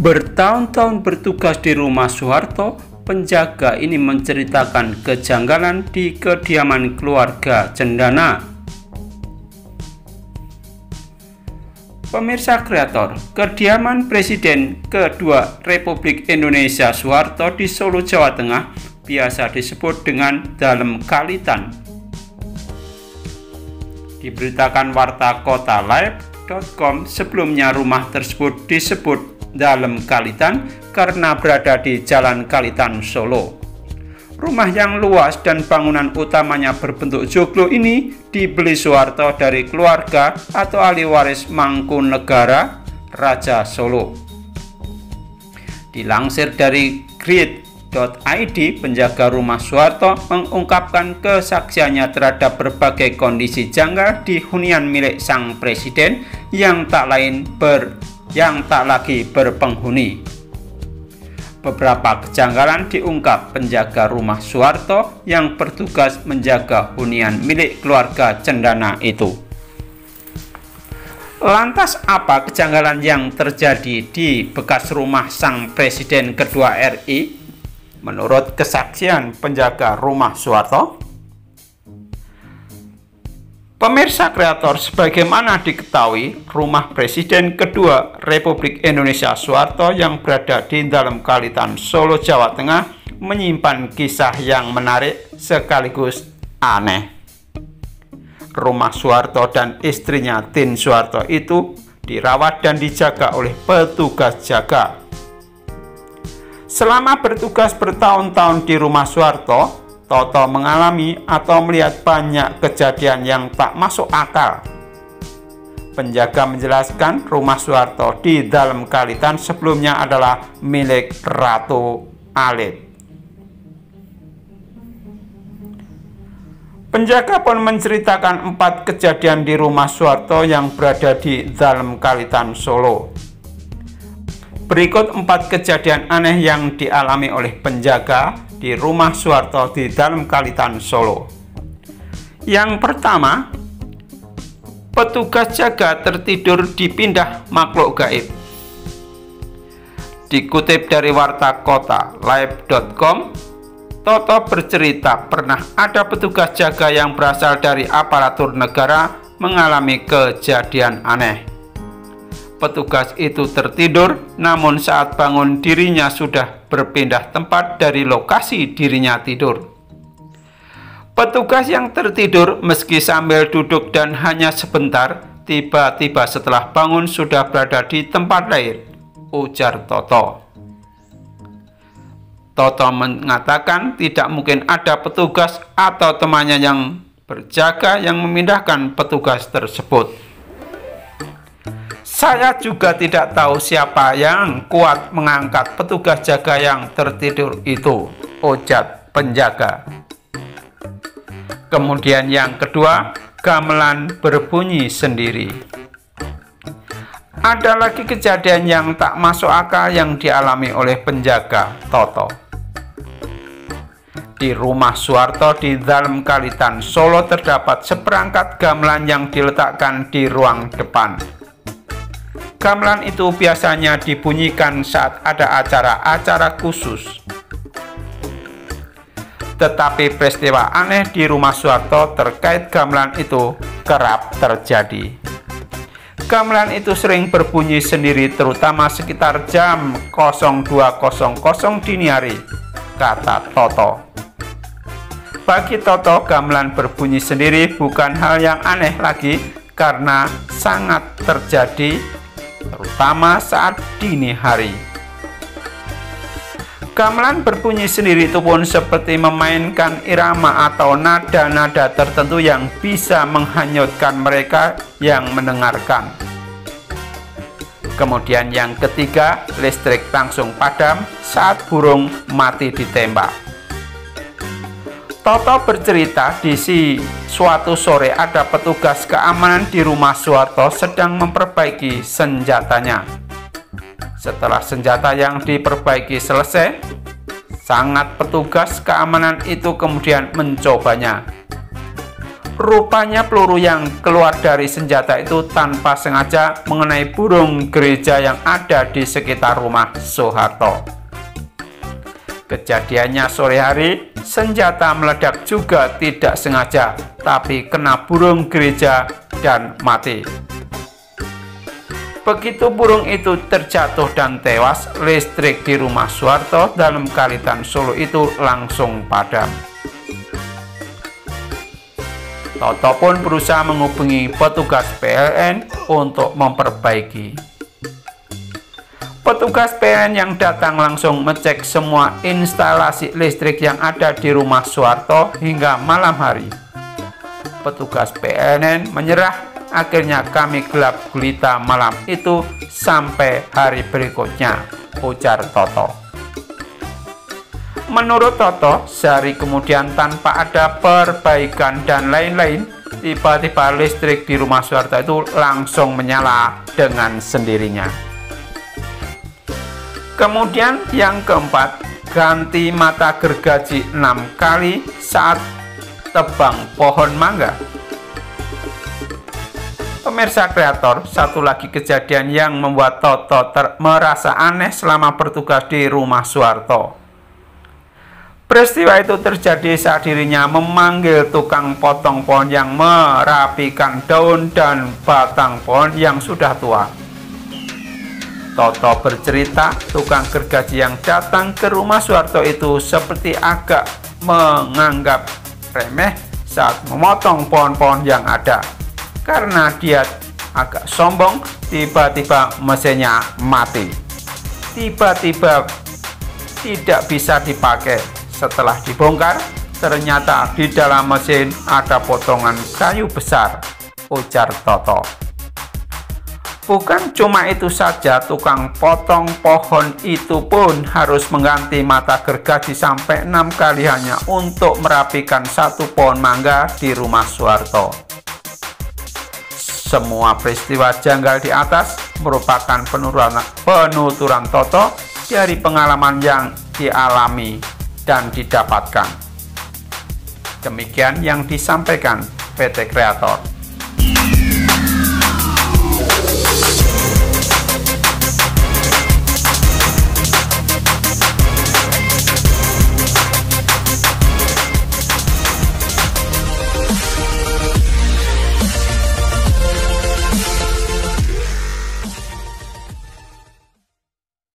Bertahun-tahun bertugas di rumah Soeharto, penjaga ini menceritakan kejanggalan di kediaman keluarga Cendana. Pemirsa kreator, kediaman Presiden kedua Republik Indonesia Soeharto di Solo, Jawa Tengah biasa disebut dengan Dalem Kalitan. Diberitakan warta kota live.com, sebelumnya rumah tersebut disebut Dalem Kalitan karena berada di Jalan Kalitan, Solo. Rumah yang luas dan bangunan utamanya berbentuk joglo ini dibeli Soeharto dari keluarga atau ahli waris Mangkunegara Raja Solo. Dilansir dari grid.id, penjaga rumah Soeharto mengungkapkan kesaksiannya terhadap berbagai kondisi janggal di hunian milik sang presiden yang tak lagi berpenghuni. Beberapa kejanggalan diungkap penjaga rumah Soeharto yang bertugas menjaga hunian milik keluarga Cendana itu. Lantas apa kejanggalan yang terjadi di bekas rumah sang presiden kedua RI menurut kesaksian penjaga rumah Soeharto? Pemirsa kreator, sebagaimana diketahui, rumah Presiden kedua Republik Indonesia Soeharto yang berada di Dalem Kalitan, Solo, Jawa Tengah menyimpan kisah yang menarik sekaligus aneh. Rumah Soeharto dan istrinya Tin Soeharto itu dirawat dan dijaga oleh petugas jaga. Selama bertugas bertahun-tahun di rumah Soeharto, Toto mengalami atau melihat banyak kejadian yang tak masuk akal. Penjaga menjelaskan rumah Soeharto di Dalem Kalitan sebelumnya adalah milik Ratu Alit. Penjaga pun menceritakan 4 kejadian di rumah Soeharto yang berada di Dalem Kalitan, Solo. Berikut 4 kejadian aneh yang dialami oleh penjaga di rumah Soeharto di Dalem Kalitan, Solo. Yang pertama, petugas jaga tertidur dipindah makhluk gaib. Dikutip dari warta kota live.com, Toto bercerita pernah ada petugas jaga yang berasal dari aparatur negara mengalami kejadian aneh. Petugas itu tertidur, namun saat bangun dirinya sudah berpindah tempat dari lokasi dirinya tidur. Petugas yang tertidur meski sambil duduk dan hanya sebentar, tiba-tiba setelah bangun sudah berada di tempat lain, ujar Toto. Toto mengatakan tidak mungkin ada petugas atau temannya yang berjaga yang memindahkan petugas tersebut. Saya juga tidak tahu siapa yang kuat mengangkat petugas jaga yang tertidur itu, ujar penjaga. Kemudian yang kedua, gamelan berbunyi sendiri. Ada lagi kejadian yang tak masuk akal yang dialami oleh penjaga Toto. Di rumah Soeharto di Dalem Kalitan, Solo terdapat seperangkat gamelan yang diletakkan di ruang depan. Gamelan itu biasanya dibunyikan saat ada acara-acara khusus. Tetapi peristiwa aneh di rumah Soeharto terkait gamelan itu kerap terjadi. Gamelan itu sering berbunyi sendiri terutama sekitar jam 02.00 dini hari, kata Toto. Bagi Toto, gamelan berbunyi sendiri bukan hal yang aneh lagi karena sangat terjadi terutama saat dini hari. Gamelan berbunyi sendiri itu pun seperti memainkan irama atau nada-nada tertentu yang bisa menghanyutkan mereka yang mendengarkan. Kemudian yang ketiga, listrik langsung padam saat burung mati ditembak. Toto bercerita di suatu sore ada petugas keamanan di rumah Soeharto sedang memperbaiki senjatanya. Setelah senjata yang diperbaiki selesai, sangat petugas keamanan itu kemudian mencobanya. Rupanya peluru yang keluar dari senjata itu tanpa sengaja mengenai burung gereja yang ada di sekitar rumah Soeharto. Kejadiannya sore hari, senjata meledak juga tidak sengaja, tapi kena burung gereja dan mati. Begitu burung itu terjatuh dan tewas, listrik di rumah Soeharto dalam Kalitan Solo itu langsung padam. Toto pun berusaha menghubungi petugas PLN untuk memperbaiki. Petugas PLN yang datang langsung mengecek semua instalasi listrik yang ada di rumah Soeharto hingga malam hari. Petugas PLN menyerah, akhirnya kami gelap gulita malam itu sampai hari berikutnya, ujar Toto. Menurut Toto, sehari kemudian tanpa ada perbaikan dan lain-lain, tiba-tiba listrik di rumah Soeharto itu langsung menyala dengan sendirinya. Kemudian yang keempat, ganti mata gergaji 6 kali saat tebang pohon mangga. Pemirsa kreator, satu lagi kejadian yang membuat Toto merasa aneh selama bertugas di rumah Soeharto. Peristiwa itu terjadi saat dirinya memanggil tukang potong pohon yang merapikan daun dan batang pohon yang sudah tua. Toto bercerita, tukang gergaji yang datang ke rumah Soeharto itu seperti agak menganggap remeh saat memotong pohon-pohon yang ada. Karena dia agak sombong, tiba-tiba mesinnya mati. Tiba-tiba tidak bisa dipakai. Setelah dibongkar, ternyata di dalam mesin ada potongan kayu besar, ujar Toto. Bukan cuma itu saja, tukang potong pohon itu pun harus mengganti mata gergaji sampai 6 kali hanya untuk merapikan satu pohon mangga di rumah Soeharto. Semua peristiwa janggal di atas merupakan penuturan Toto dari pengalaman yang dialami dan didapatkan. Demikian yang disampaikan PT Kreator.